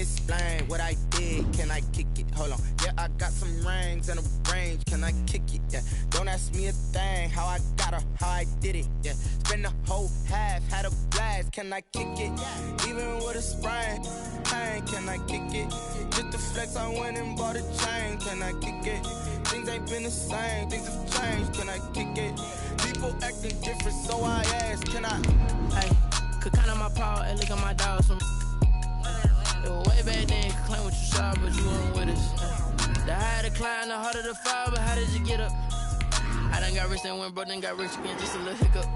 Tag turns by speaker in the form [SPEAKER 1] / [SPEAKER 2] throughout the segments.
[SPEAKER 1] explain what I did. Can I kick it? Hold on. Yeah, I got some rings and a range. Can I kick it? Yeah. Don't ask me a thing. How I got her, how I did it. Yeah. Spend the whole half, had a blast. Can I kick it? Even with a sprain. Pain, can I kick it? Just the flex, I went and bought a chain. Can I kick it? Things ain't been the same. Things have changed. Can I kick it? People acting different, so I ask. Can I?
[SPEAKER 2] Hey, could count on my power and look at my dogs from. It was way back then, could claim what you saw, but you weren't with us. The higher the climb, the harder the fall, but how did you get up? I done got rich and went broke, then got rich again, just a little hiccup.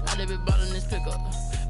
[SPEAKER 2] I done been ballin' this pickup.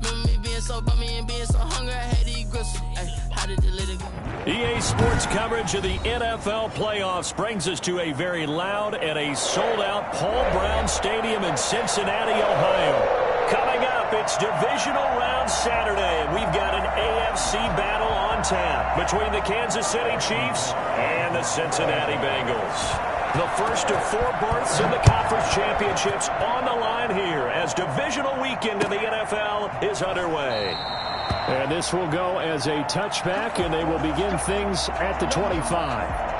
[SPEAKER 2] Remember me being so bummy and being so hungry, I had to eat gristle. Ay, how did you let it go?
[SPEAKER 3] EA Sports coverage of the NFL playoffs brings us to a very loud and a sold-out Paul Brown Stadium in Cincinnati, Ohio. Coming up, it's Divisional Round Saturday, and we've got an AFC battle on tap between the Kansas City Chiefs and the Cincinnati Bengals. The first of 4 berths in the conference championships on the line here as divisional weekend in the NFL is underway.
[SPEAKER 4] And this will go as a touchback, and they will begin things at the 25.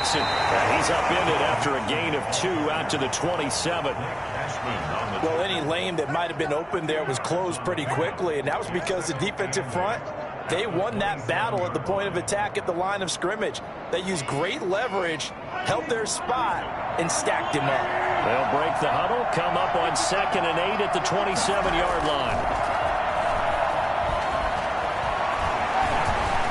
[SPEAKER 3] He's upended after a gain of 2 out to the 27.
[SPEAKER 5] Well, any lane that might have been open there was closed pretty quickly, and that was because the defensive front, they won that battle at the point of attack at the line of scrimmage. They used great leverage, held their spot, and stacked him up.
[SPEAKER 3] They'll break the huddle, come up on 2nd and 8 at the 27-yard line.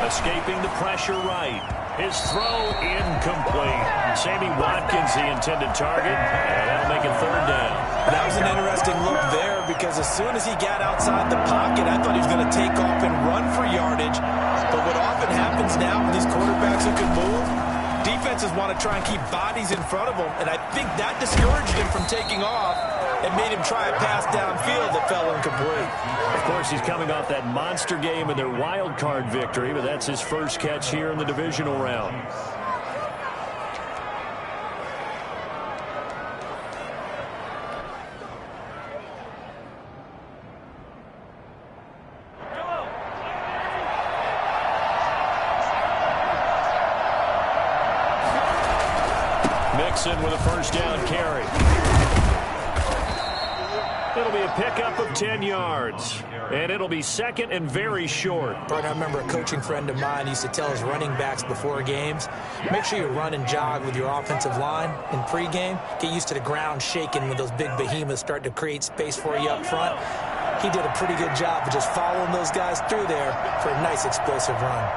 [SPEAKER 3] Escaping the pressure right. His throw incomplete. Sammy Watkins, the intended target, and that'll make it 3rd down.
[SPEAKER 5] That was an interesting look there because as soon as he got outside the pocket, I thought he was going to take off and run for yardage. But what often happens now with these quarterbacks who can move, defenses want to try and keep bodies in front of them, and I think that discouraged him from taking off and made him try a pass downfield that fell incomplete.
[SPEAKER 3] Of course, he's coming off that monster game in their wild card victory, but that's his first catch here in the divisional round. Mixon with a first down carry. It'll be a pickup of 10 yards, and it'll be 2nd and very short.
[SPEAKER 5] I remember a coaching friend of mine used to tell his running backs before games, make sure you run and jog with your offensive line in pregame. Get used to the ground shaking when those big behemoths start to create space for you up front. He did a pretty good job of just following those guys through there for a nice explosive run.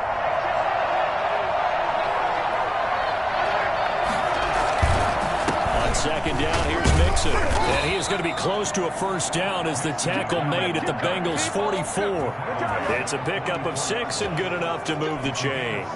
[SPEAKER 5] On 2nd down, here's Mixon. And he is going to be close to a first down as the tackle made at the Bengals' 44.
[SPEAKER 3] It's a pickup of 6 and good enough to move the chains.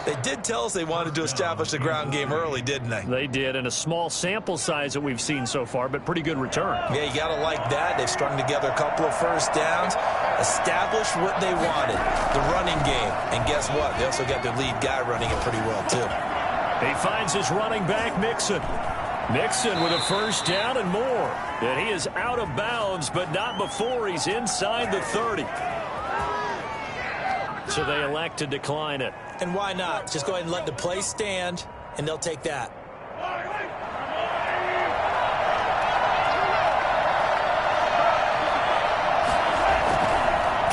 [SPEAKER 5] They did tell us they wanted to establish the ground game early, didn't they?
[SPEAKER 4] They did, and a small sample size that we've seen so far, but pretty good return.
[SPEAKER 5] Yeah, you got to like that. They've strung together a couple of first downs, established what they wanted, the running game. And guess what? They also got their lead guy running it pretty well, too.
[SPEAKER 3] He finds his running back, Mixon. Mixon with a first down and more. And he is out of bounds, but not before he's inside the 30. So they elect to decline it.
[SPEAKER 5] And why not? Just go ahead and let the play stand, and they'll take that.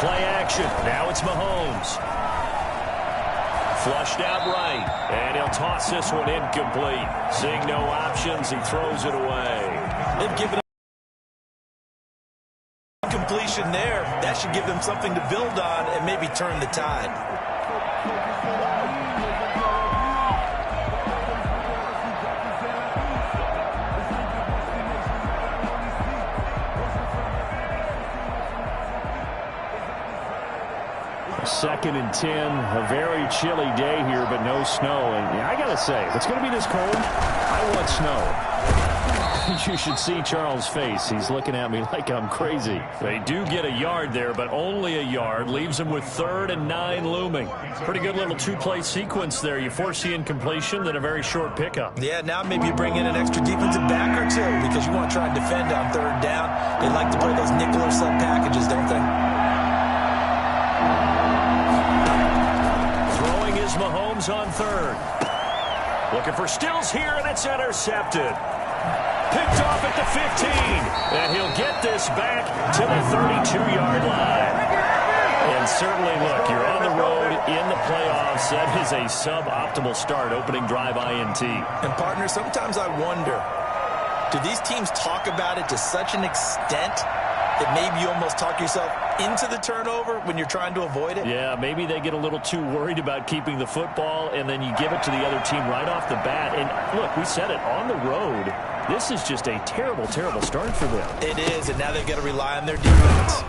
[SPEAKER 3] Play action. Now it's Mahomes. Flushed out right, and he'll toss this one incomplete. Seeing no options, he throws it away.
[SPEAKER 5] They've given completion there. That should give them something to build on and maybe turn the tide.
[SPEAKER 4] 2nd and 10. A very chilly day here, but no snow. And I got to say, if it's going to be this cold, I want snow. You should see Charles' face. He's looking at me like I'm crazy.
[SPEAKER 3] They do get a yard there, but only a yard. Leaves them with 3rd and 9 looming. Pretty good little two-play sequence there. You force the incompletion, then a very short pickup.
[SPEAKER 5] Yeah, now maybe you bring in an extra defensive back or two because you want to try and defend on 3rd down. They like to play those nickel or sub packages, don't they?
[SPEAKER 3] Throwing is Mahomes on 3rd. Looking for Stills here, and it's intercepted. Picked off at the 15, and he'll get this back to the 32-yard line. And certainly, look, you're on the road in the playoffs. That is a suboptimal start, opening drive INT.
[SPEAKER 5] And, partner, sometimes I wonder, do these teams talk about it to such an extent that maybe you almost talk yourself into the turnover when you're trying to avoid it?
[SPEAKER 3] Yeah, maybe they get a little too worried about keeping the football, and then you give it to the other team right off the bat. And, look, we said it, on the road, this is just a terrible, terrible start for them.
[SPEAKER 5] It is, and now they've got to rely on their defense.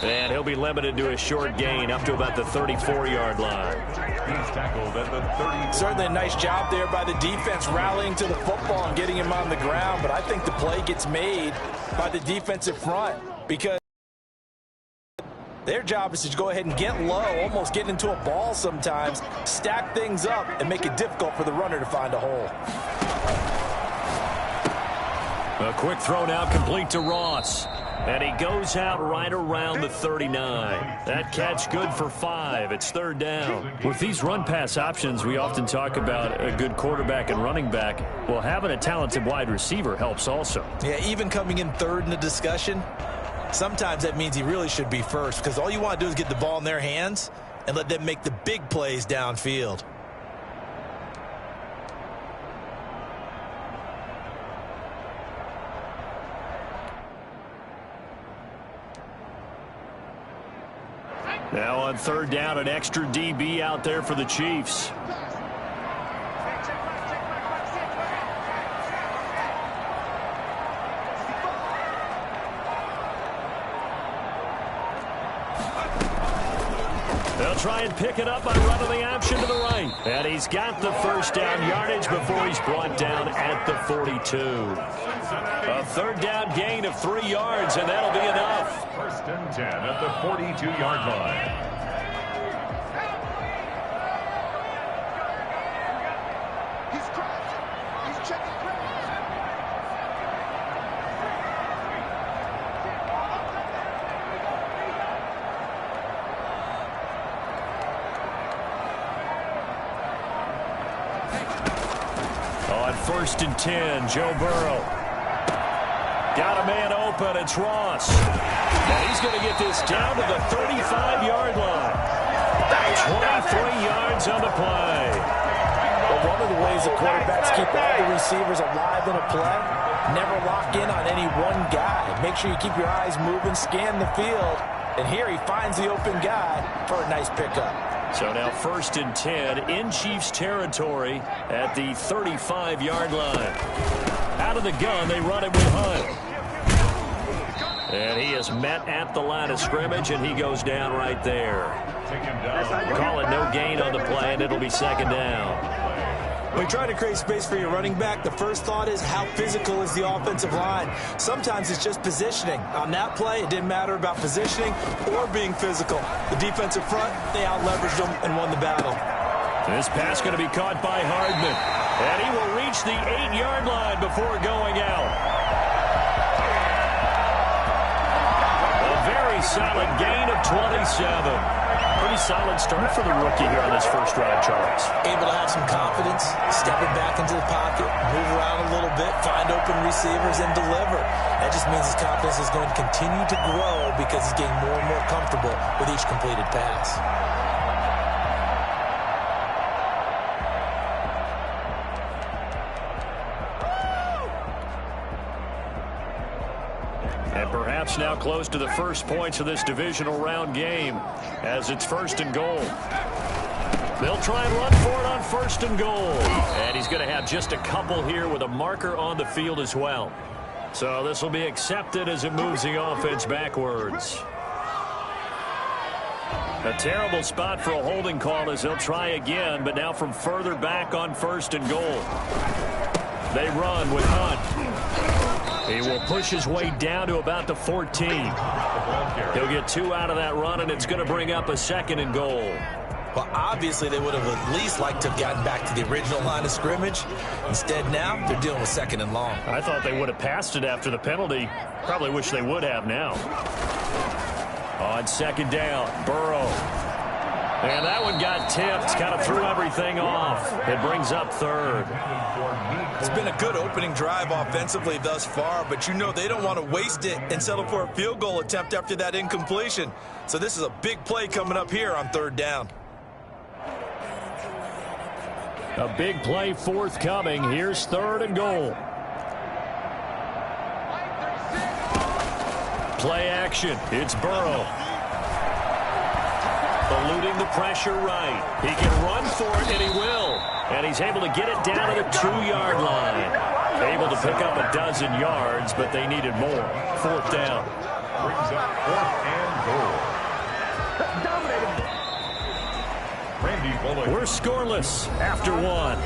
[SPEAKER 3] And he'll be limited to a short gain up to about the 34-yard line.
[SPEAKER 6] He's tackled at the 30.
[SPEAKER 5] Certainly a nice job there by the defense rallying to the football and getting him on the ground, but I think the play gets made by the defensive front because their job is to go ahead and get low, almost get into a ball sometimes, stack things up, and make it difficult for the runner to find a hole.
[SPEAKER 3] A quick throw now complete to Ross. And he goes out right around the 39. That catch good for 5. It's 3rd down. With these run-pass options, we often talk about a good quarterback and running back. Well, having a talented wide receiver helps also.
[SPEAKER 5] Yeah, even coming in 3rd in the discussion, sometimes that means he really should be first because all you want to do is get the ball in their hands and let them make the big plays downfield.
[SPEAKER 3] Now on 3rd down, an extra DB out there for the Chiefs. They'll try and pick it up by running the option to the right. And he's got the 1st down yardage before he's brought down at the 42. A 3rd down gain of 3 yards, and that'll be enough.
[SPEAKER 6] 1st and 10 at the 42-yard line.
[SPEAKER 3] On 1st and 10, Joe Burrow. Got a man open. It's Ross. And he's going to get this down to the 35-yard line. 23 yards on the play.
[SPEAKER 5] Well, one of the ways the quarterbacks keep all the receivers alive in a play, never lock in on any one guy. Make sure you keep your eyes moving, scan the field. And here he finds the open guy for a nice pickup.
[SPEAKER 3] So now 1st and 10 in Chiefs territory at the 35-yard line. Out of the gun, they run it with Hunt. And he is met at the line of scrimmage, and he goes down right there. Call it no gain on the play, and it'll be 2nd down.
[SPEAKER 5] When you try to create space for your running back, the first thought is how physical is the offensive line. Sometimes it's just positioning. On that play, it didn't matter about positioning or being physical. The defensive front, they out-leveraged them and won the battle.
[SPEAKER 3] This pass going to be caught by Hardman. And he will reach the 8-yard line before going out. A very solid gain of 27. Pretty solid start for the rookie here on this first drive, Charles.
[SPEAKER 5] Able to have some confidence, stepping back into the pocket, move around a little bit, find open receivers, and deliver. That just means his confidence is going to continue to grow because he's getting more and more comfortable with each completed pass.
[SPEAKER 3] And perhaps now close to the first points of this divisional round game as it's 1st and goal. They'll try and run for it on 1st and goal. And he's going to have just a couple here with a marker on the field as well. So this will be accepted as it moves the offense backwards. A terrible spot for a holding call as he'll try again, but now from further back on 1st and goal. They run with Hunt. He will push his way down to about the 14. He'll get 2 out of that run, and it's going to bring up a 2nd and goal.
[SPEAKER 5] Well, obviously, they would have at least liked to have gotten back to the original line of scrimmage. Instead, now, they're dealing with 2nd and long.
[SPEAKER 3] I thought they would have passed it after the penalty. Probably wish they would have now. On 2nd down, Burrow. And that one got tipped, kind of threw everything off. It brings up 3rd.
[SPEAKER 5] It's been a good opening drive offensively thus far, but you know they don't want to waste it and settle for a field goal attempt after that incompletion. So this is a big play coming up here on 3rd down.
[SPEAKER 3] A big play forthcoming. Here's 3rd and goal. Play action. It's Burrow. Eluding the pressure right. He can run for it, and he will. And he's able to get it down to the 2-yard line. Able to pick up a dozen yards, but they needed more. 4th down.
[SPEAKER 6] Brings up 4th and goal. Randy Bullock.
[SPEAKER 3] We're scoreless after 1.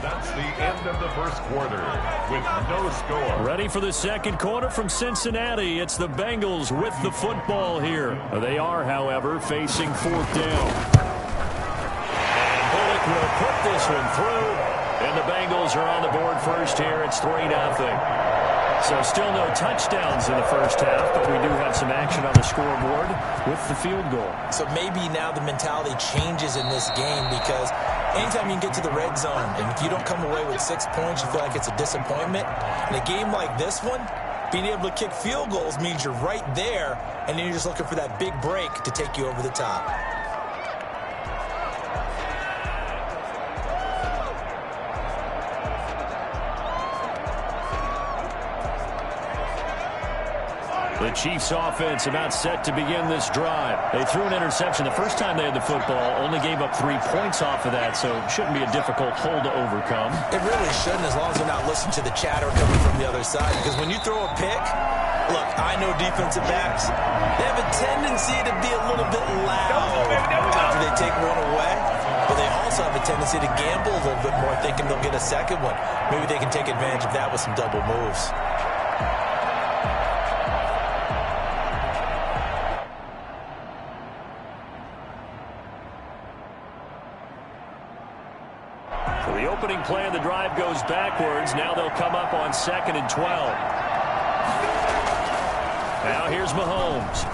[SPEAKER 6] That's the end of the first quarter with no score.
[SPEAKER 3] Ready for the 2nd quarter from Cincinnati. It's the Bengals with the football here. They are, however, facing 4th down. And Bullock will put this one through. And the Bengals are on the board first here. It's 3-0. So still no touchdowns in the first half, but we do have some action on the scoreboard with the field goal.
[SPEAKER 5] So maybe now the mentality changes in this game because anytime you can get to the red zone, and if you don't come away with 6 points, you feel like it's a disappointment. In a game like this one, being able to kick field goals means you're right there, and then you're just looking for that big break to take you over the top.
[SPEAKER 3] The Chiefs offense about set to begin this drive. They threw an interception the first time they had the football, only gave up 3 points off of that, so it shouldn't be a difficult hole to overcome.
[SPEAKER 5] It really shouldn't, as long as they're not listening to the chatter coming from the other side, because when you throw a pick, look, I know defensive backs, they have a tendency to be a little bit loud after they take one away, but they also have a tendency to gamble a little bit more, thinking they'll get a second one. Maybe they can take advantage of that with some double moves.
[SPEAKER 3] The opening play of the drive goes backwards. Now they'll come up on 2nd and 12. Now here's Mahomes.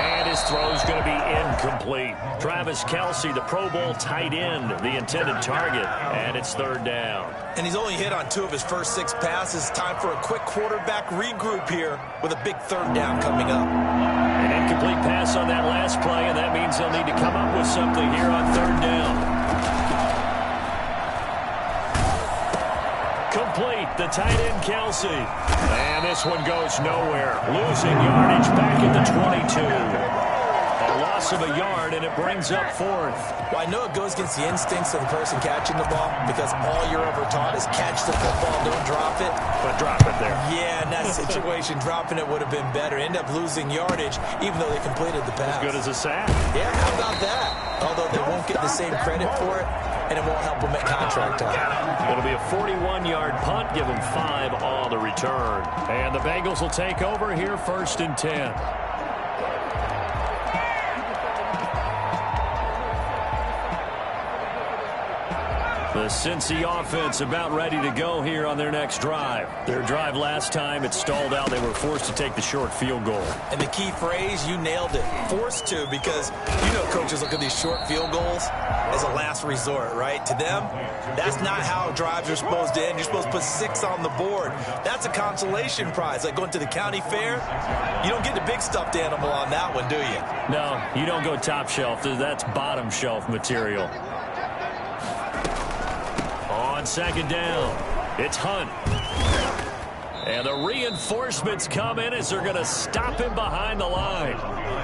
[SPEAKER 3] And his throw's going to be incomplete. Travis Kelce, the Pro Bowl tight end, the intended target. And it's 3rd down.
[SPEAKER 5] And he's only hit on 2 of his first 6 passes. Time for a quick quarterback regroup here with a big 3rd down coming up.
[SPEAKER 3] An incomplete pass on that last play, and that means they'll need to come up with something here on 3rd down. Complete, the tight end Kelce. And this one goes nowhere. Losing yardage back at the 22. A loss of a yard, and it brings up 4th.
[SPEAKER 5] Well, I know it goes against the instincts of the person catching the ball because all you're ever taught is catch the football, don't drop it.
[SPEAKER 3] But drop it there.
[SPEAKER 5] Yeah, in that situation, dropping it would have been better. End up losing yardage, even though they completed the pass.
[SPEAKER 3] As good as a sack.
[SPEAKER 5] Yeah, how about that? Although they won't get the same credit for it, and it won't help them at contract time.
[SPEAKER 3] It'll be a 41-yard punt, give them 5 on the return. And the Bengals will take over here 1st and 10. The Cincy offense about ready to go here on their next drive. Their drive last time, it stalled out. They were forced to take the short field goal.
[SPEAKER 5] And the key phrase, you nailed it. Forced to, because you know coaches look at these short field goals as a last resort, right? To them, that's not how drives are supposed to end. You're supposed to put 6 on the board. That's a consolation prize. Like going to the county fair, you don't get the big stuffed animal on that one, do you?
[SPEAKER 3] No, you don't go top shelf. That's bottom shelf material. On 2nd down, it's Hunt. And the reinforcements come in as they're going to stop him behind the line.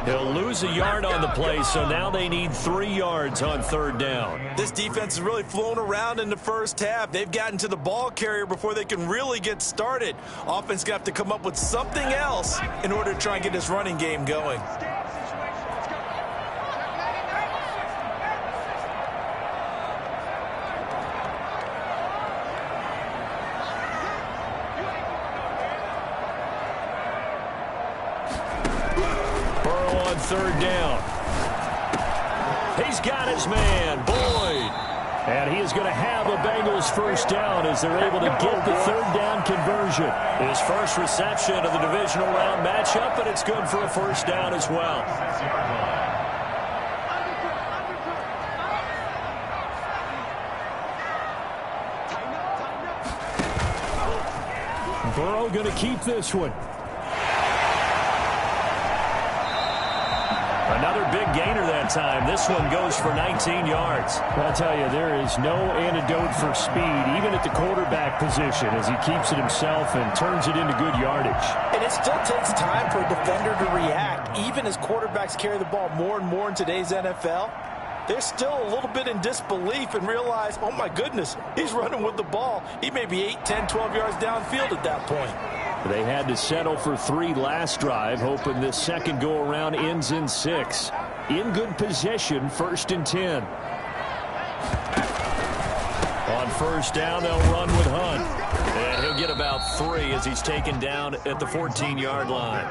[SPEAKER 3] He'll lose a yard on the play, so now they need 3 yards on 3rd down.
[SPEAKER 5] This defense is really flown around in the first half. They've gotten to the ball carrier before they can really get started. Offense got to come up with something else in order to try and get this running game going.
[SPEAKER 3] Burrow on 3rd down. He's got his man, Boyd. And he is going to have a Bengals 1st down as they're able to get the 3rd down conversion. His first reception of the divisional round matchup, but it's good for a 1st down as well. Burrow going to keep this one. Another big gainer that time. This one goes for 19 yards.
[SPEAKER 4] I'll tell you, there is no antidote for speed, even at the quarterback position, as he keeps it himself and turns it into good yardage.
[SPEAKER 5] And it still takes time for a defender to react. Even as quarterbacks carry the ball more and more in today's NFL, they're still a little bit in disbelief and realize, oh my goodness, he's running with the ball. He may be 8, 10, 12 yards downfield at that point.
[SPEAKER 3] They had to settle for 3 last drive, hoping this second go-around ends in 6. In good position, 1st and 10. On 1st down, they'll run with Hunt. And he'll get about 3 as he's taken down at the 14-yard line.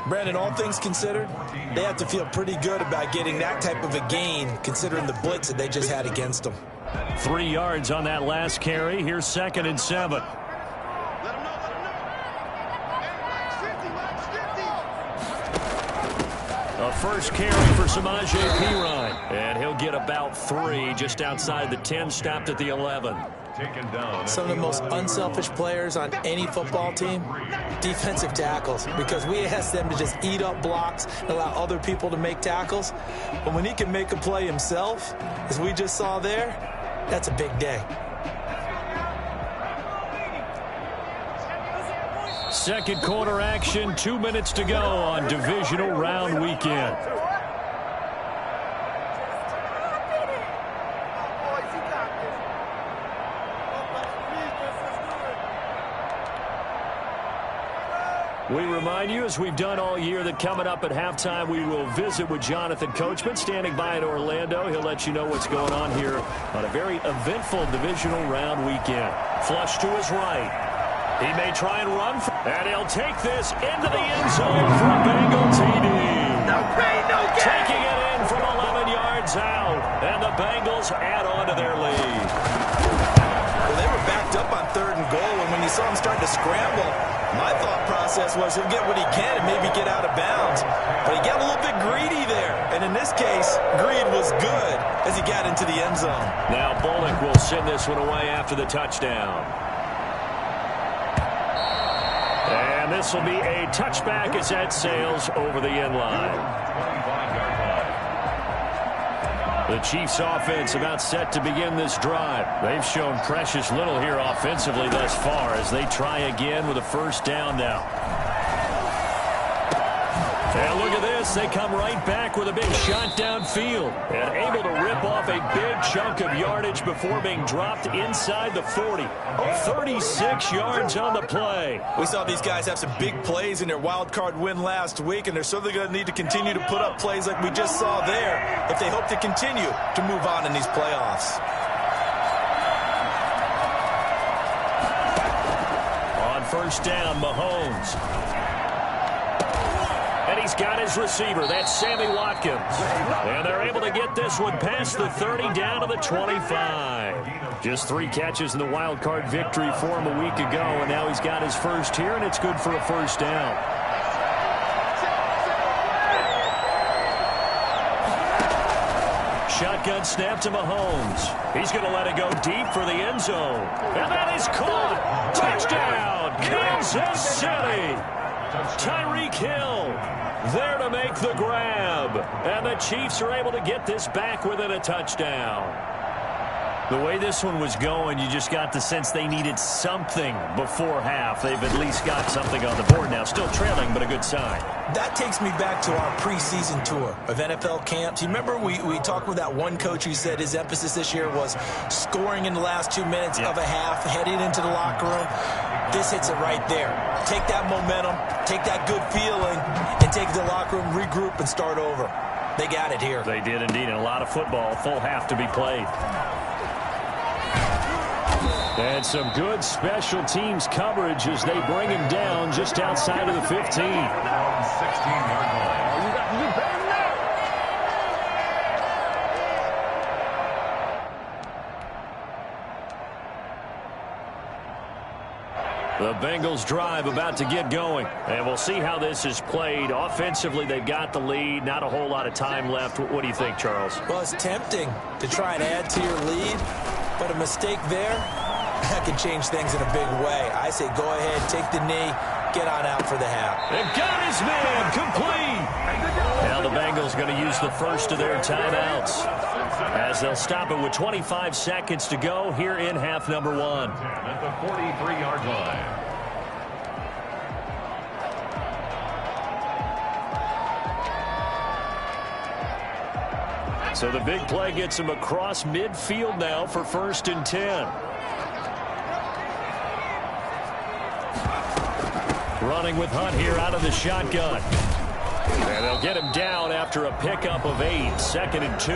[SPEAKER 5] Brandon, all things considered, they have to feel pretty good about getting that type of a gain, considering the blitz that they just had against them.
[SPEAKER 3] 3 yards on that last carry. Here's 2nd and 7. A first carry for Samaje Perine. And he'll get about 3 just outside the 10, stopped at the 11.
[SPEAKER 5] Some of the most unselfish players on any football team, defensive tackles, because we ask them to just eat up blocks and allow other people to make tackles. But when he can make a play himself, as we just saw there, that's a big day.
[SPEAKER 3] Second quarter action, 2 minutes to go on divisional round weekend. We remind you, as we've done all year, that coming up at halftime, we will visit with Jonathan Coachman, standing by in Orlando. He'll let you know what's going on here on a very eventful divisional round weekend. Flush to his right. He may try and run, and he'll take this into the end zone for a Bengal TD.
[SPEAKER 1] No pain, no gain.
[SPEAKER 3] Taking it in from 11 yards out, and the Bengals add on to their lead.
[SPEAKER 5] Well, they were backed up on 3rd and goal, and when you saw him start to scramble, my thought process was he'll get what he can and maybe get out of bounds. But he got a little bit greedy there. And in this case, greed was good as he got into the end zone.
[SPEAKER 3] Now Bullock will send this one away after the touchdown. And this will be a touchback as that sails over the end line. The Chiefs offense about set to begin this drive. They've shown precious little here offensively thus far as they try again with a first down now. And look at this. They come right back with a big shot downfield and able to rip off a big chunk of yardage before being dropped inside the 40. 36 yards on the play.
[SPEAKER 5] We saw these guys have some big plays in their wild card win last week, and they're certainly going to need to continue to put up plays like we just saw there if they hope to continue to move on in these playoffs.
[SPEAKER 3] On first down, Mahomes. And he's got his receiver. That's Sammy Watkins. And they're able to get this one past the 30 down to the 25. Just 3 catches in the wild card victory for him a week ago, and now he's got his first here, and it's good for a first down. Shotgun snap to Mahomes. He's going to let it go deep for the end zone. And that is caught. Touchdown, Kansas City. Tyreek Hill there to make the grab. And the Chiefs are able to get this back within a touchdown. The way this one was going, you just got the sense they needed something before half. They've at least got something on the board now. Still trailing, but a good sign.
[SPEAKER 5] That takes me back to our preseason tour of NFL camps. You remember we talked with that one coach who said his emphasis this year was scoring in the last 2 minutes of a half, heading into the locker room. This hits it right there. Take that momentum, take that good feeling, and take it to the locker room, regroup, and start over. They got it here.
[SPEAKER 3] They did indeed, and a lot of football, full half to be played. And some good special teams coverage as they bring him down just outside of the 15.
[SPEAKER 6] 16-yard line.
[SPEAKER 3] The Bengals drive about to get going. And we'll see how this is played. Offensively, they've got the lead. Not a whole lot of time left. What do you think, Charles?
[SPEAKER 5] Well, it's tempting to try and add to your lead, but a mistake there, that can change things in a big way. I say go ahead, take the knee, get on out for the half.
[SPEAKER 3] And got his man complete. Now the Bengals going to use the first of their timeouts as they'll stop it with 25 seconds to go here in half number one.
[SPEAKER 6] At the 43-yard line.
[SPEAKER 3] So the big play gets him across midfield now for 1st and 10. Running with Hunt here out of the shotgun. And they'll get him down after a pickup of 8. 2nd and 2.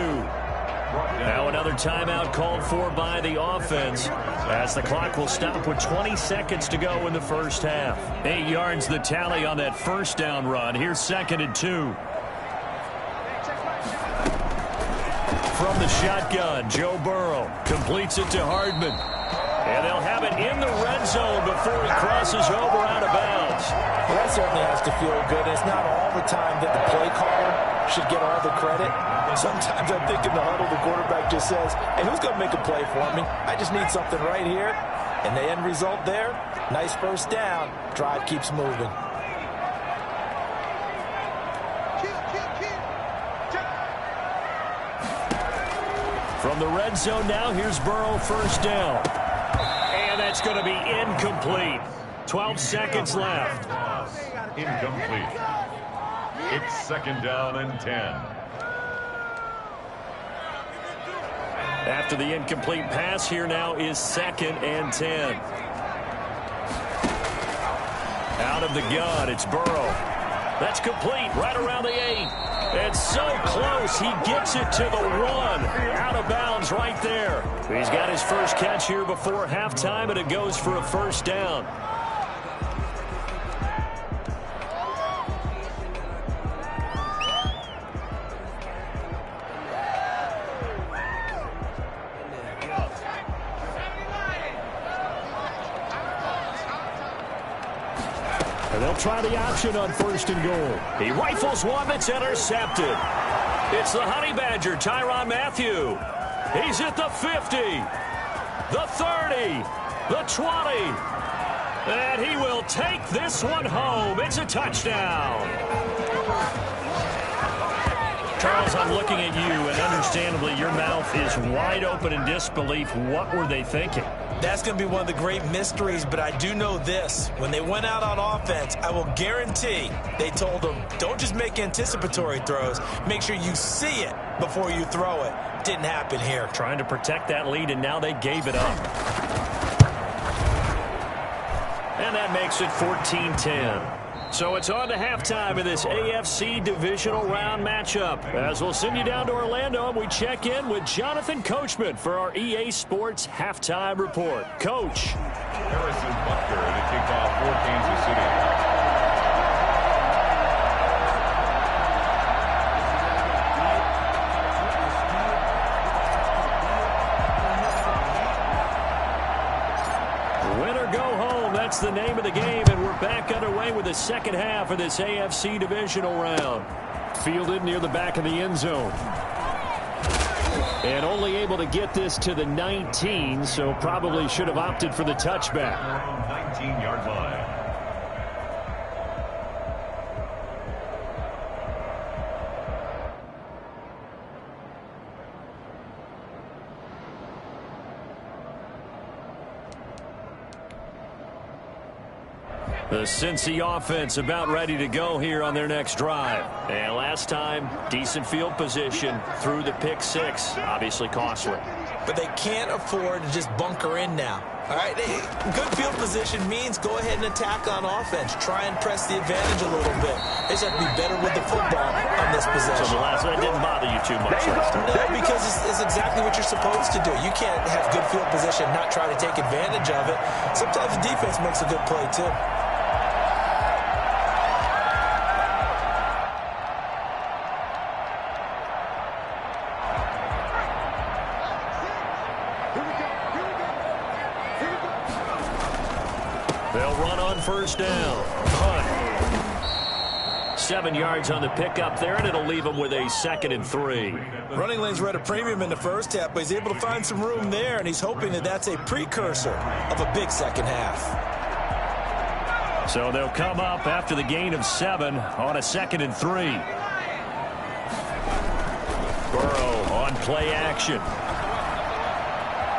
[SPEAKER 3] Now another timeout called for by the offense as the clock will stop with 20 seconds to go in the first half. 8 yards the tally on that first down run. Here's 2nd and 2. From the shotgun, Joe Burrow completes it to Hardman. And they'll have it in the red zone before he crosses over out of bounds.
[SPEAKER 5] Well, that certainly has to feel good. It's not all the time that the play caller should get all the credit. Sometimes I think in the huddle, the quarterback just says, hey, who's going to make a play for me? I just need something right here. And the end result there, nice first down. Drive keeps moving.
[SPEAKER 3] From the red zone now, here's Burrow, first down. And that's going to be incomplete. 12 seconds left.
[SPEAKER 6] Incomplete. It's 2nd down and 10.
[SPEAKER 3] After the incomplete pass, here now is 2nd and 10. Out of the gun, it's Burrow. That's complete, right around the 8. And so close, he gets it to the 1. Out of bounds right there. He's got his first catch here before halftime, and it goes for a first down. And they'll try the option on 1st and goal. He rifles one that's intercepted. It's the Honey Badger, Tyrann Mathieu. He's at the 50, the 30, the 20. And he will take this one home. It's a touchdown. Charles, I'm looking at you, and understandably, your mouth is wide open in disbelief. What were they thinking?
[SPEAKER 5] That's going to be one of the great mysteries, but I do know this. When they went out on offense, I will guarantee they told them, don't just make anticipatory throws. Make sure you see it before you throw it. Didn't happen here.
[SPEAKER 3] Trying to protect that lead, and now they gave it up. And that makes it 14-10. So it's on to halftime of this AFC divisional round matchup. As we'll send you down to Orlando, and we check in with Jonathan Coachman for our EA Sports Halftime Report. Coach.
[SPEAKER 6] Harrison Butker to kick off for Kansas City.
[SPEAKER 3] That's the name of the game, and we're back underway with the second half of this AFC divisional round. Fielded near the back of the end zone. And only able to get this to the 19, so probably should have opted for the touchback.
[SPEAKER 6] 19-yard line.
[SPEAKER 3] The Cincy offense about ready to go here on their next drive. And last time, decent field position through the pick six. Obviously costly.
[SPEAKER 5] But they can't afford to just bunker in now. All right, good field position means go ahead and attack on offense. Try and press the advantage a little bit. They just have to be better with the football on this possession.
[SPEAKER 3] So the last one didn't bother you too much last time.
[SPEAKER 5] No, because it's exactly what you're supposed to do. You can't have good field position and not try to take advantage of it. Sometimes the defense makes a good play, too.
[SPEAKER 3] They'll run on first down. Hunt. 7 yards on the pickup there, and it'll leave them with a 2nd and 3.
[SPEAKER 5] Running lanes were at a premium in the first half, but he's able to find some room there, and he's hoping that that's a precursor of a big second half.
[SPEAKER 3] So they'll come up after the gain of 7 on a 2nd and 3. Burrow on play action.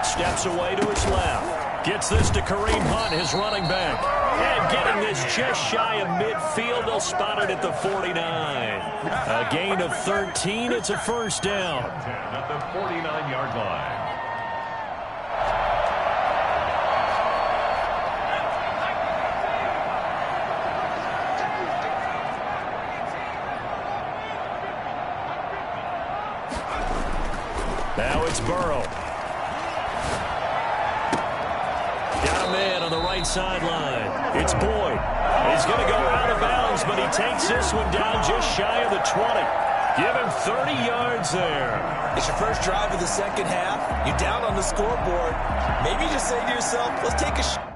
[SPEAKER 3] Steps away to his left. Gets this to Kareem Hunt, his running back. And getting this just shy of midfield. They'll spot it at the 49. A gain of 13. It's a first down.
[SPEAKER 6] At the 49-yard line.
[SPEAKER 3] Now it's Burrow. Got a man on the right sideline. It's Boyd. He's going to go out of bounds, but he takes this one down just shy of the 20. Give him 30 yards there.
[SPEAKER 5] It's your first drive of the second half. You're down on the scoreboard. Maybe you just say to yourself, let's take a shot.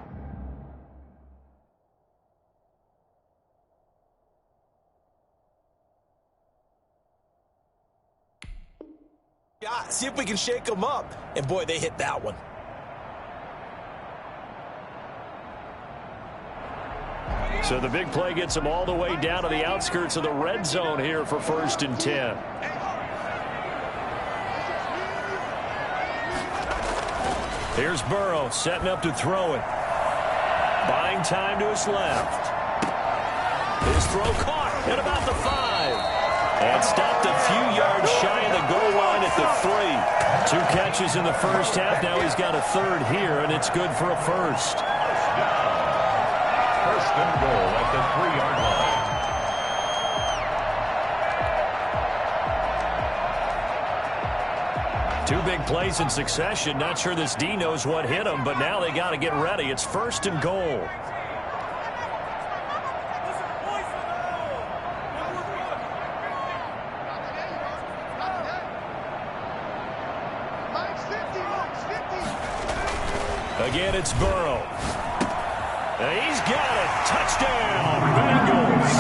[SPEAKER 5] See if we can shake them up. And, boy, they hit that one.
[SPEAKER 3] So the big play gets them all the way down to the outskirts of the red zone here for 1st and 10. Here's Burrow setting up to throw it. Buying time to his left. His throw caught at about the 5. And stopped a few yards shy of the goal line at the 3. 2 catches in the first half. Now he's got a 3rd here, and it's good for a first.
[SPEAKER 6] First and goal at the 3-yard line.
[SPEAKER 3] 2 big plays in succession. Not sure this D knows what hit him, but now they got to get ready. It's 1st and goal. Again, it's Burrow. He's got it. Touchdown, Bengals.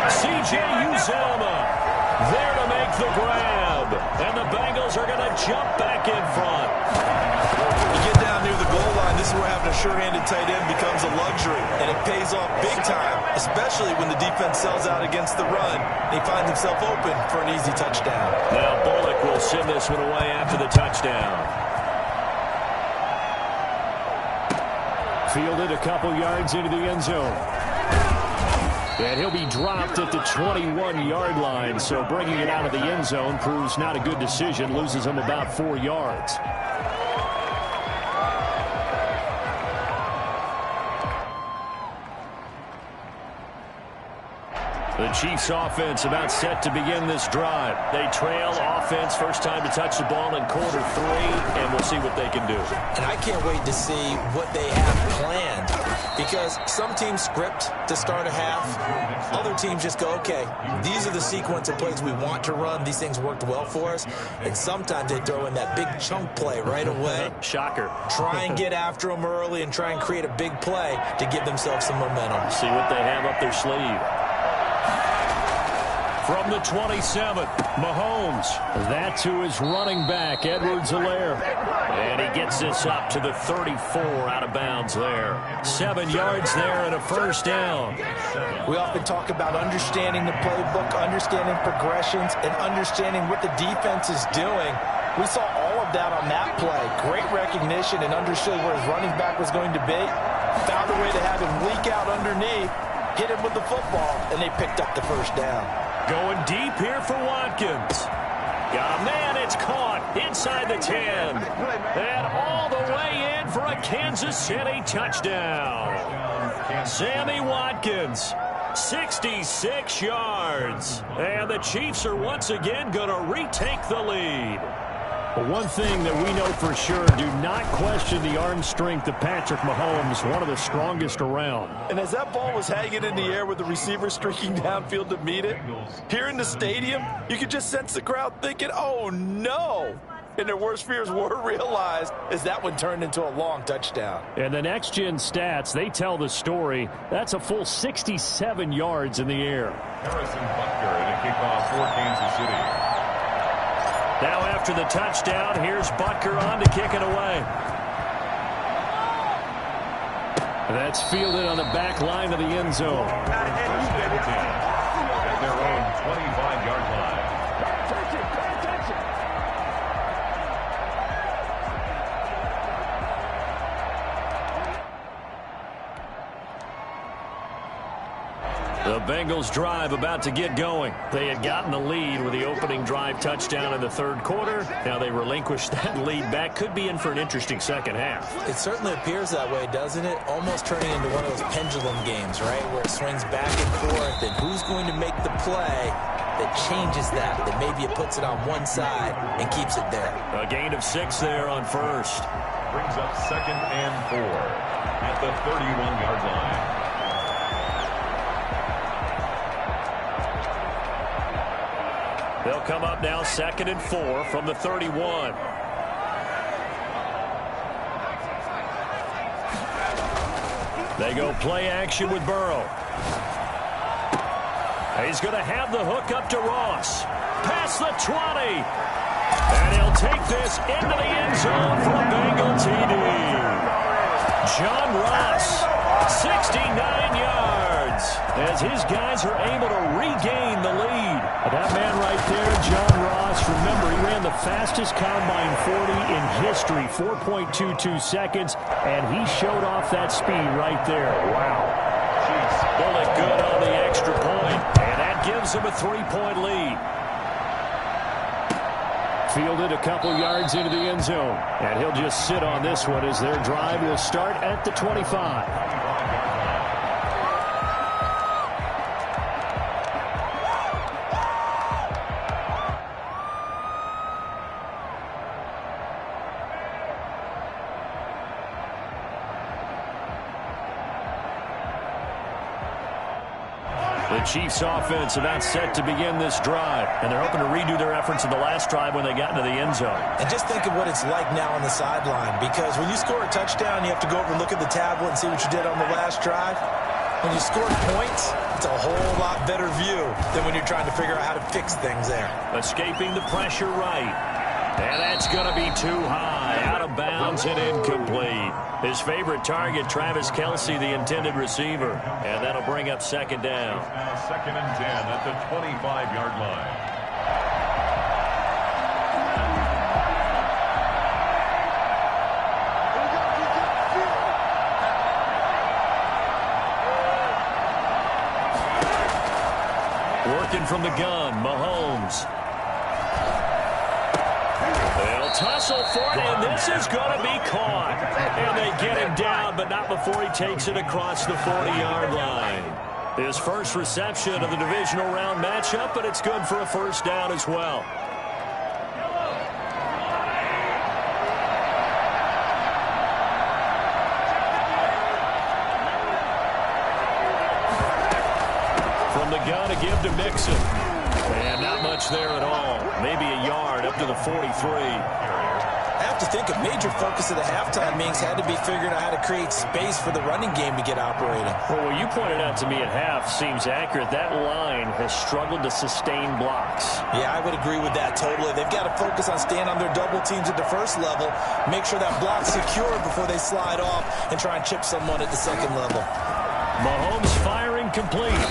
[SPEAKER 3] C.J. Uzomah there to make the grab. And the Bengals are going to jump back in front.
[SPEAKER 5] You get down near the goal line, this is where having a sure-handed tight end becomes a luxury. And it pays off big time, especially when the defense sells out against the run. And he finds himself open for an easy touchdown.
[SPEAKER 3] Now Bullock will send this one away after the touchdown. Fielded a couple yards into the end zone. And he'll be dropped at the 21-yard line, so bringing it out of the end zone proves not a good decision, loses him about 4 yards. The Chiefs offense about set to begin this drive. They trail offense, first time to touch the ball in quarter 3, and we'll see what they can do.
[SPEAKER 5] And I can't wait to see what they have planned, because some teams script to start a half. Other teams just go, okay, these are the sequence of plays we want to run. These things worked well for us. And sometimes they throw in that big chunk play right away.
[SPEAKER 3] Shocker.
[SPEAKER 5] Try and get after them early and try and create a big play to give themselves some momentum.
[SPEAKER 3] See what they have up their sleeve. From the 27th, Mahomes. That to his running back, Edwards-Helaire. And he gets this up to the 34 out of bounds there. 7 yards there and a first down.
[SPEAKER 5] We often talk about understanding the playbook, understanding progressions, and understanding what the defense is doing. We saw all of that on that play. Great recognition and understood where his running back was going to be. Found found a way to have him leak out underneath, hit him with the football, and they picked up the first down.
[SPEAKER 3] Going deep here for Watkins. Got a man, it's caught inside the 10. And all the way in for a Kansas City touchdown. Sammy Watkins, 66 yards. And the Chiefs are once again going to retake the lead.
[SPEAKER 4] But one thing that we know for sure, do not question the arm strength of Patrick Mahomes, one of the strongest around.
[SPEAKER 5] And as that ball was hanging in the air with the receiver streaking downfield to meet it, here in the stadium, you could just sense the crowd thinking, oh no! And their worst fears were realized as that one turned into a long touchdown.
[SPEAKER 4] And the next-gen stats, they tell the story. That's a full 67 yards in the air.
[SPEAKER 6] Harrison Butker in a kickoff for Kansas City.
[SPEAKER 3] Now after the touchdown, here's Butker on to kick it away.
[SPEAKER 4] That's fielded on the back line of the end zone.
[SPEAKER 6] First and 10 at their own 25-yard line.
[SPEAKER 3] The Bengals drive about to get going. They had gotten the lead with the opening drive touchdown in the third quarter. Now they relinquish that lead back. Could be in for an interesting second half.
[SPEAKER 5] It certainly appears that way, doesn't it? Almost turning into one of those pendulum games, right? Where it swings back and forth, and who's going to make the play that changes that maybe it puts it on one side and keeps it there.
[SPEAKER 3] A gain of 6 there on first.
[SPEAKER 6] Brings up 2nd and 4 at the 31-yard line.
[SPEAKER 3] They'll come up now 2nd and 4 from the 31. They go play action with Burrow. He's going to have the hook up to Ross. Past the 20. And he'll take this into the end zone for a Bengal TD. John Ross, 69 yards, as his guys are able to regain the lead.
[SPEAKER 4] That man right there, John Ross, remember, he ran the fastest combine 40 in history, 4.22 seconds, and he showed off that speed right there. Wow.
[SPEAKER 3] Bullet good on the extra point, and that gives him a 3-point lead.
[SPEAKER 4] Fielded a couple yards into the end zone, and he'll just sit on this one as their drive will start at the 25.
[SPEAKER 3] The Chiefs offense about set to begin this drive, and they're hoping to redo their efforts in the last drive when they got into the end zone.
[SPEAKER 5] And just think of what it's like now on the sideline, because when you score a touchdown, you have to go over and look at the tablet and see what you did on the last drive. When you score points, it's a whole lot better view than when you're trying to figure out how to fix things there.
[SPEAKER 3] Escaping the pressure right. And that's going to be too high, out of bounds and incomplete. His favorite target, Travis Kelce, the intended receiver. And that'll bring up 2nd down.
[SPEAKER 6] It's now 2nd and 10 at the 25-yard line.
[SPEAKER 3] Working from the gun, Mahomes. They'll tussle for it, and this is going to be caught. And they get him down, but not before he takes it across the 40-yard line. His first reception of the divisional round matchup, but it's good for a first down as well. From the gun, a give to Mixon. And not much there at all. Maybe a yard up to the 43.
[SPEAKER 5] I have to think a major focus of the halftime meetings had to be figuring out how to create space for the running game to get operating.
[SPEAKER 4] Well, what you pointed out to me at half seems accurate. That line has struggled to sustain blocks.
[SPEAKER 5] Yeah, I would agree with that totally. They've got to focus on staying on their double teams at the first level, make sure that block's secure before they slide off and try and chip someone at the second level.
[SPEAKER 3] Mahomes firing complete.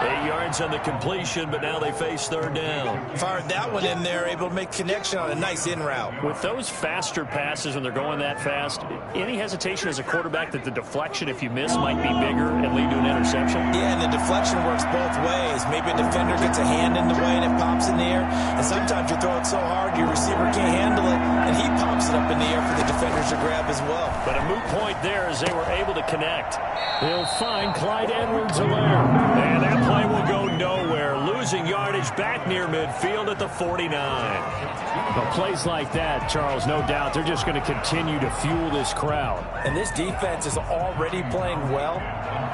[SPEAKER 3] 8 yards on the completion, but now they face third down.
[SPEAKER 5] Fired that one in there, able to make connection on a nice in route.
[SPEAKER 4] With those faster passes when they're going that fast, any hesitation as a quarterback that the deflection, if you miss, might be bigger and lead to an interception?
[SPEAKER 5] Yeah, and the deflection works both ways. Maybe a defender gets a hand in the way and it pops in the air. And sometimes you throw it so hard your receiver can't handle it, and he pops it up in the air for the defenders to grab as well.
[SPEAKER 3] But a moot point there as they were able to connect. He'll find Clyde Edwards-Helaire. And that play will go nowhere, losing yardage back near midfield at the 49.
[SPEAKER 4] Well, plays like that, Charles, no doubt, they're just going to continue to fuel this crowd.
[SPEAKER 5] And this defense is already playing well,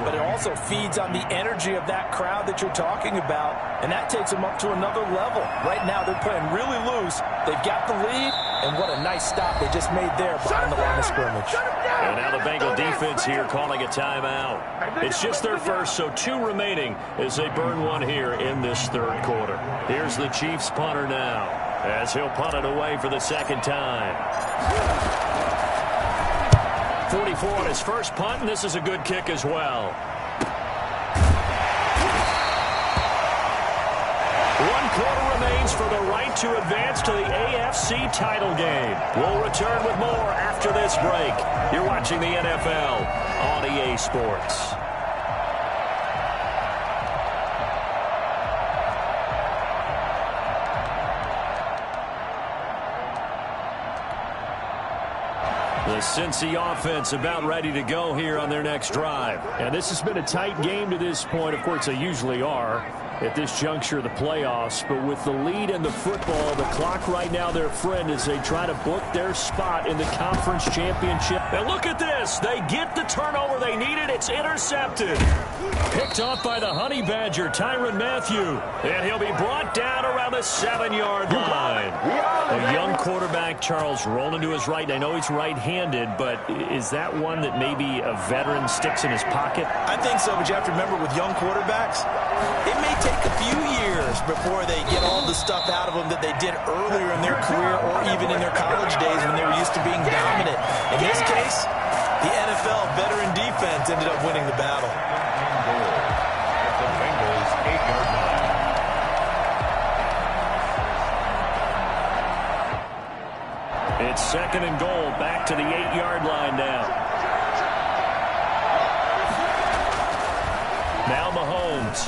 [SPEAKER 5] but it also feeds on the energy of that crowd that you're talking about, and that takes them up to another level. Right now, they're playing really loose. They've got the lead, and what a nice stop they just made there behind the line of scrimmage.
[SPEAKER 3] And now the Bengal defense here calling a timeout. It's just their first, so 2 remaining as they burn one here in this third quarter. Here's the Chiefs punter now, as he'll punt it away for the second time. 44 on his first punt, and this is a good kick as well. 1 quarter remains for the right to advance to the AFC title game. We'll return with more after this break. You're watching the NFL on EA Sports. The Cincy offense about ready to go here on their next drive.
[SPEAKER 4] And this has been a tight game to this point. Of course, they usually are at this juncture of the playoffs. But with the lead in the football, the clock right now their friend as they try to book their spot in the conference championship.
[SPEAKER 3] And look at this. They get the turnover they needed. It's intercepted. Picked off by the Honey Badger, Tyrann Mathieu. And he'll be brought down around the 7-yard line. A young quarterback, Charles, rolling to his right. I know he's right-handed, but is that one that maybe a veteran sticks in his pocket?
[SPEAKER 5] I think so, but you have to remember with young quarterbacks, it may take a few years before they get all the stuff out of them that they did earlier in their career or even in their college days when they were used to being dominant. In this case, the NFL veteran defense ended up winning the battle.
[SPEAKER 6] At the Bengals' 8-yard line.
[SPEAKER 3] It's 2nd and goal, back to the 8-yard line now. Now Mahomes.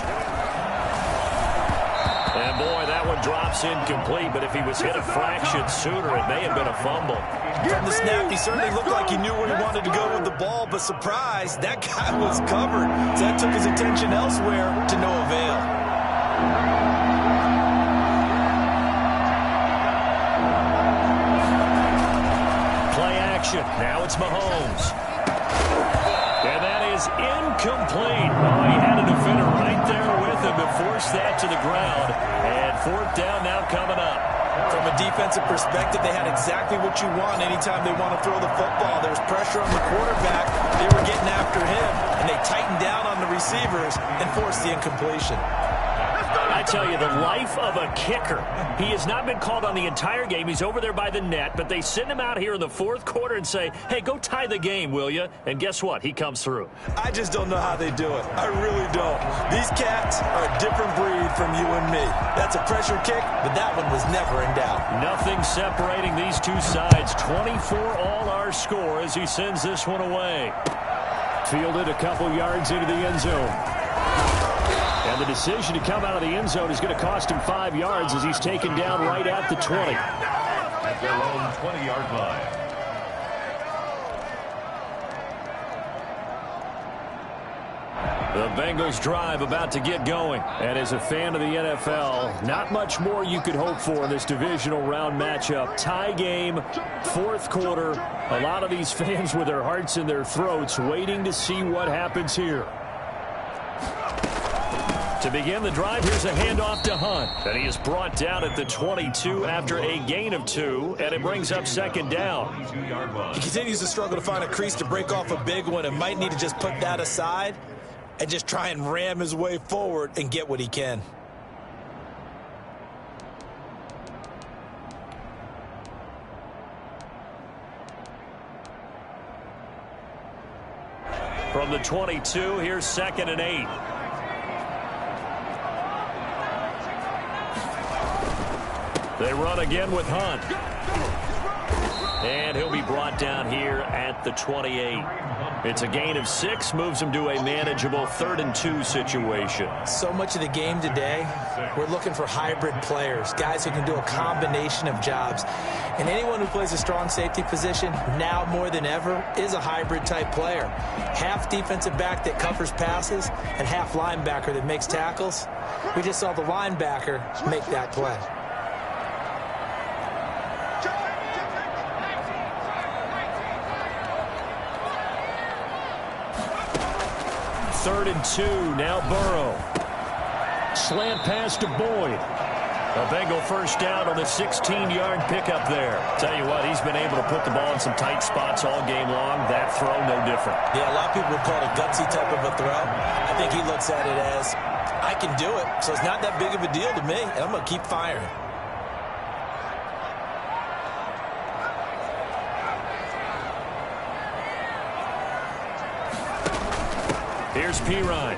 [SPEAKER 3] And boy, that one drops incomplete, but if he was hit a fraction sooner, it may have been a fumble.
[SPEAKER 5] From the snap, he certainly looked like he knew where he wanted to go with the ball, but surprise, that guy was covered. So that took his attention elsewhere to no avail.
[SPEAKER 3] Play action. Now it's Mahomes. And that is incomplete. Oh, he had a defender right there with him to force that to the ground. And 4th down now coming up.
[SPEAKER 5] From a defensive perspective, they had exactly what you want anytime they want to throw the football. There was pressure on the quarterback. They were getting after him, and they tightened down on the receivers and forced the incompletion.
[SPEAKER 3] I tell you, the life of a kicker. He has not been called on the entire game. He's over there by the net, but they send him out here in the 4th quarter and say, hey, go tie the game, will you? And guess what? He comes through.
[SPEAKER 5] I just don't know how they do it. I really don't. These cats are a different breed from you and me. That's a pressure kick, but that one was never in doubt.
[SPEAKER 3] Nothing separating these two sides. 24 all our score as he sends this one away.
[SPEAKER 4] Fielded a couple yards into the end zone. And the decision to come out of the end zone is going to cost him 5 yards as he's taken down right at the 20.
[SPEAKER 6] At their own 20-yard line.
[SPEAKER 3] The Bengals drive about to get going.
[SPEAKER 4] And as a fan of the NFL, not much more you could hope for in this divisional round matchup. Tie game, 4th quarter. A lot of these fans with their hearts in their throats waiting to see what happens here.
[SPEAKER 3] To begin the drive, here's a handoff to Hunt. And he is brought down at the 22 after a gain of 2, and it brings up 2nd down.
[SPEAKER 5] He continues to struggle to find a crease to break off a big one and might need to just put that aside and just try and ram his way forward and get what he can.
[SPEAKER 3] From the 22, here's 2nd and 8. They run again with Hunt. And he'll be brought down here at the 28. It's a gain of 6, moves him to a manageable 3rd and 2 situation.
[SPEAKER 5] So much of the game today, we're looking for hybrid players, guys who can do a combination of jobs. And anyone who plays a strong safety position, now more than ever, is a hybrid type player. Half defensive back that covers passes and half linebacker that makes tackles. We just saw the linebacker make that play.
[SPEAKER 3] Third and 2, now Burrow. Slant pass to Boyd. A Bengal first down on the 16-yard pickup there. Tell you what, he's been able to put the ball in some tight spots all game long. That throw, no different.
[SPEAKER 5] Yeah, a lot of people would call it a gutsy type of a throw. I think he looks at it as, I can do it, so it's not that big of a deal to me, and I'm going to keep firing.
[SPEAKER 3] Here's Pirine.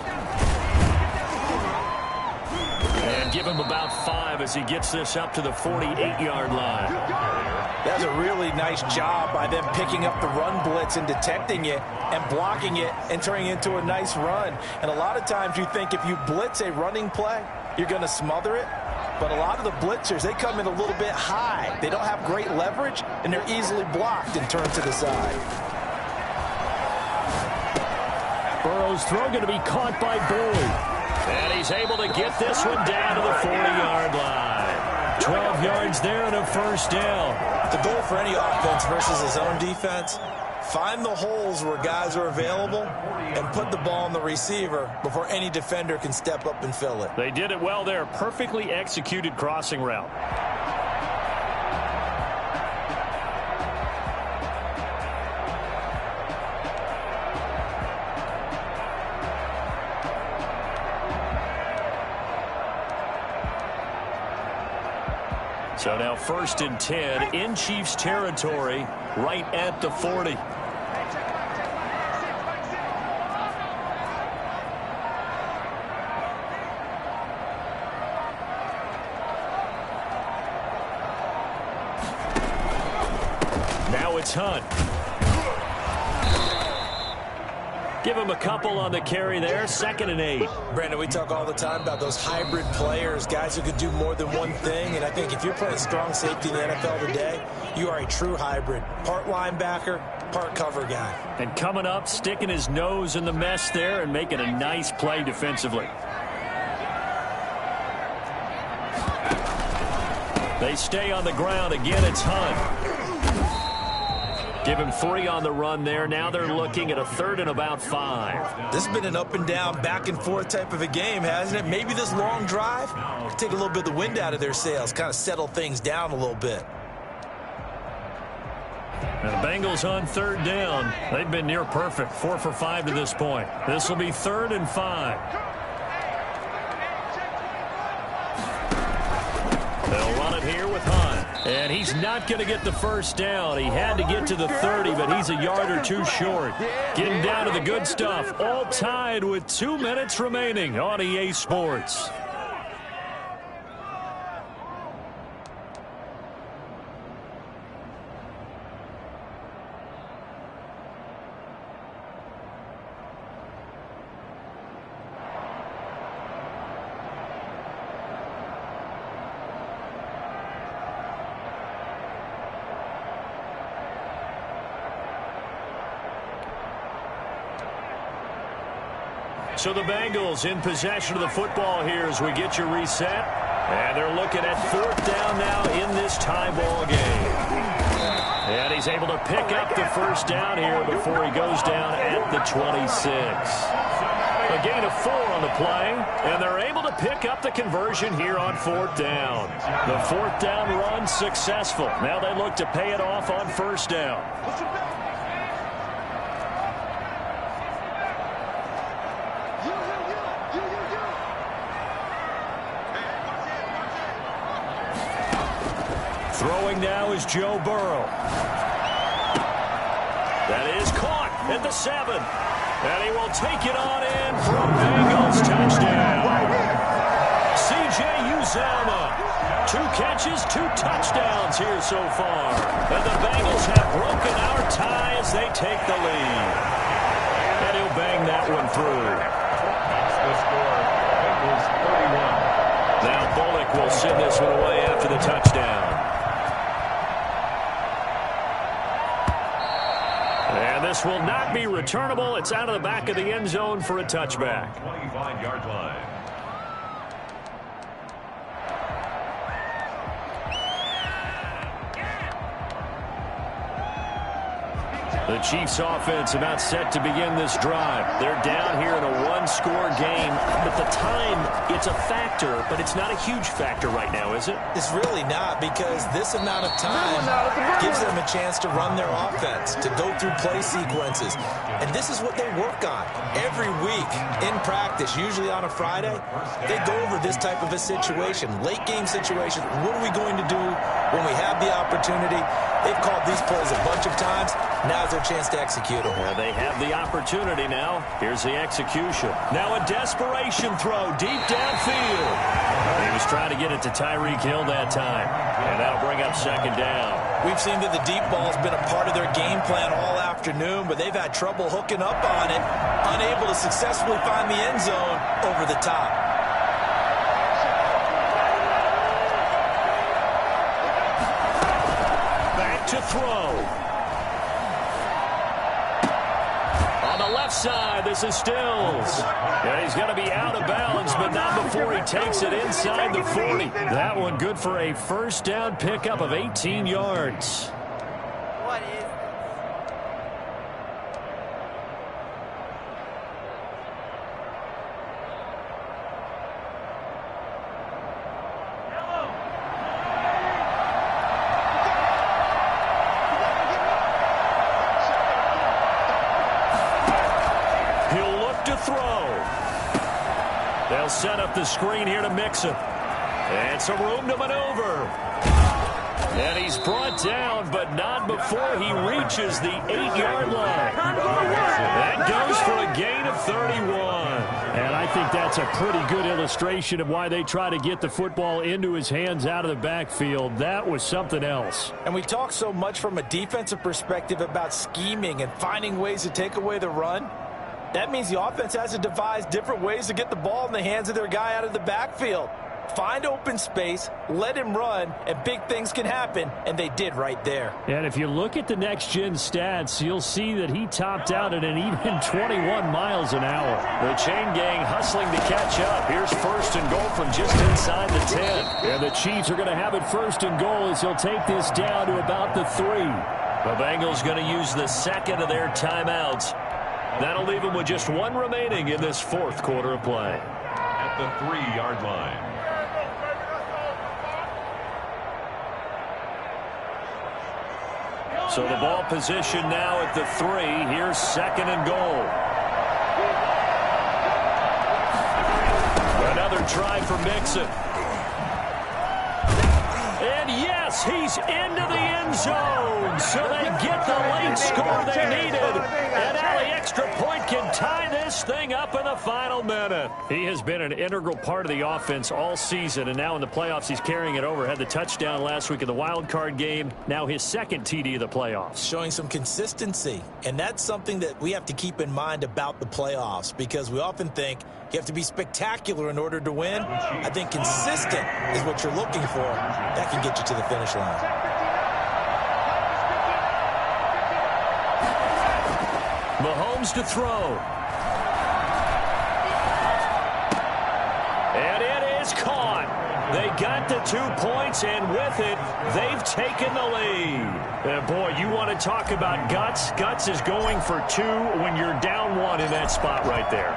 [SPEAKER 3] And give him about 5 as he gets this up to the 48-yard line.
[SPEAKER 5] That's a really nice job by them picking up the run blitz and detecting it and blocking it and turning it into a nice run. And a lot of times you think if you blitz a running play, you're going to smother it. But a lot of the blitzers, they come in a little bit high. They don't have great leverage, and they're easily blocked and turned to the side.
[SPEAKER 3] Burrow's throw going to be caught by Boyd. And he's able to get this one down to the 40-yard line. 12 yards there and a first down.
[SPEAKER 5] The goal for any offense versus his own defense, find the holes where guys are available and put the ball on the receiver before any defender can step up and fill it.
[SPEAKER 3] They did it well there. Perfectly executed crossing route. So now 1st and 10 in Chiefs territory right at the 40. Now it's Hunt. Give him a couple on the carry there. 2nd and 8.
[SPEAKER 5] Brandon, we talk all the time about those hybrid players, guys who could do more than one thing. And I think if you're playing strong safety in the NFL today, you are a true hybrid. Part linebacker, part cover guy.
[SPEAKER 3] And coming up, sticking his nose in the mess there and making a nice play defensively. They stay on the ground. Again, it's Hunt. Give him 3 on the run there. Now they're looking at a 3rd and about 5.
[SPEAKER 5] This has been an up and down, back and forth type of a game, hasn't it? Maybe this long drive could take a little bit of the wind out of their sails, kind of settle things down a little bit.
[SPEAKER 3] And the Bengals on 3rd down. They've been near perfect, 4 for 5 to this point. This will be 3rd and 5. They'll run it here with Hunt. And he's not going to get the first down. He had to get to the 30, but he's a yard or 2 short. Getting down to the good stuff. All tied with 2 minutes remaining on EA Sports. So the Bengals in possession of the football here as we get you reset. And they're looking at 4th down now in this tie ball game. And he's able to pick up the first down here before he goes down at the 26. A gain of 4 on the play, and they're able to pick up the conversion here on 4th down. The 4th down run successful. Now they look to pay it off on 1st down. Throwing now is Joe Burrow. That is caught at the 7. And he will take it on in for a Bengals touchdown. C.J. Uzomah. 2 catches, 2 far. And the Bengals have broken our tie as they take the lead. And he'll bang that one through.
[SPEAKER 6] That's the score. Bengals 31.
[SPEAKER 3] Now Bullock will send this one away after the touchdown. And this will not be returnable. It's out of the back of the end zone for a touchback.
[SPEAKER 6] 25-yard line.
[SPEAKER 3] The Chiefs offense about set to begin this drive. They're down here in a one-score game, but the time, it's a factor, but it's not a huge factor right now, is it?
[SPEAKER 5] It's really not, because this amount of time gives them a chance to run their offense, to go through play sequences. And this is what they work on every week in practice, usually on a Friday. They go over this type of a situation, late game situation. What are we going to do when we have the opportunity? They've called these plays a bunch of times. Now's their chance to execute them.
[SPEAKER 3] They have the opportunity now. Here's the execution. Now a desperation throw deep downfield. He was trying to get it to Tyreek Hill that time. And that'll bring up second down.
[SPEAKER 5] We've seen that the deep ball's been a part of their game plan all afternoon, but they've had trouble hooking up on it, unable to successfully find the end zone over the top.
[SPEAKER 3] Back to throw. On the left side, this is Stills. Yeah, he's going to be out of bounds, but not before he takes it inside the 40. That one good for a first down pickup of 18 yards.
[SPEAKER 1] What is this?
[SPEAKER 3] They'll set up the screen here to Mixon. And some room to maneuver. And he's brought down, but not before he reaches the 8-yard line. That goes for a gain of 31.
[SPEAKER 4] And I think that's a pretty good illustration of why they try to get the football into his hands out of the backfield. That was something else.
[SPEAKER 5] And we talk so much from a defensive perspective about scheming and finding ways to take away the run. That means the offense has to devise different ways to get the ball in the hands of their guy out of the backfield. Find open space, let him run, and big things can happen, and they did right there.
[SPEAKER 4] And if you look at the next-gen stats, you'll see that he topped out at an even 21 miles an hour.
[SPEAKER 3] The chain gang hustling to catch up. Here's first and goal from just inside the 10.
[SPEAKER 4] And the Chiefs are going to have it first and goal as he'll take this down to about the 3.
[SPEAKER 3] The Bengals going to use the second of their timeouts. That'll leave them with just one remaining in this fourth quarter of play.
[SPEAKER 6] At the 3-yard line.
[SPEAKER 3] So the ball position now at the 3. Here's second and goal. Another try for Mixon. And yes, he's into the end zone. So they get the late score they needed. And now the extra point can tie this thing up in the final minute.
[SPEAKER 4] He has been an integral part of the offense all season, and now in the playoffs he's carrying it over. Had the touchdown last week in the wild card game. Now his second TD of the playoffs.
[SPEAKER 5] Showing some consistency, and that's something that we have to keep in mind about the playoffs, because we often think you have to be spectacular in order to win. I think consistent is what you're looking for. That can get you to the finish line.
[SPEAKER 3] Mahomes to throw. And it is caught. They got the 2 points, and with it, they've taken the lead.
[SPEAKER 4] And boy, you want to talk about guts. Guts is going for 2 when you're down 1 in that spot right there.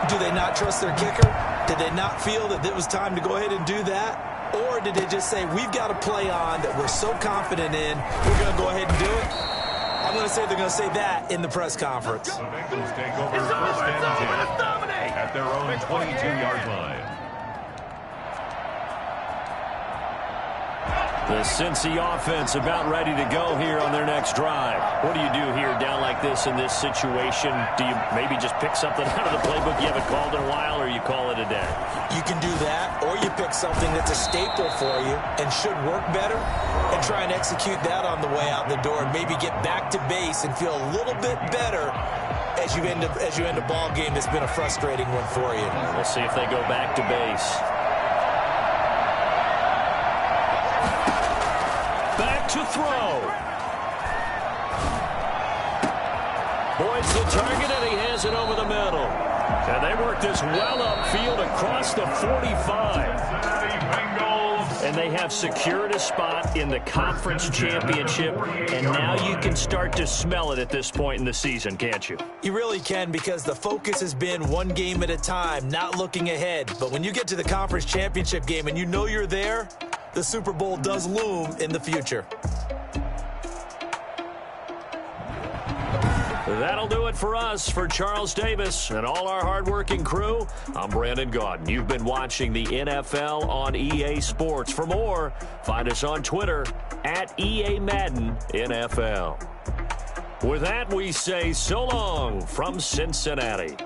[SPEAKER 5] Do they not trust their kicker? Did they not feel that it was time to go ahead and do that? Or did they just say, we've got a play on that we're so confident in, we're going to go ahead and do it? I'm going to say they're going to say that in the press conference.
[SPEAKER 6] The Bengals take over first and 10 at their own 22-yard line.
[SPEAKER 3] The Cincy offense about ready to go here on their next drive. What do you do here down like this in this situation? Do you maybe just pick something out of the playbook you haven't called in a while, or you call it a day?
[SPEAKER 5] You can do that, or you pick something that's a staple for you and should work better and try and execute that on the way out the door and maybe get back to base and feel a little bit better as you end a ball game that's been a frustrating one for you.
[SPEAKER 3] We'll see if they go back to base. Back to throw. Boyd's the target, and he has it over the middle. And they work this well upfield across the 45. And they have secured a spot in the conference championship, and now you can start to smell it at this point in the season, can't you?
[SPEAKER 5] You really can, because the focus has been one game at a time, not looking ahead. But when you get to the conference championship game and you know you're there, the Super Bowl does loom in the future.
[SPEAKER 3] That'll do it for us. For Charles Davis and all our hardworking crew, I'm Brandon Gaudin. You've been watching the NFL on EA Sports. For more, find us on Twitter at EA Madden NFL. With that, we say so long from Cincinnati.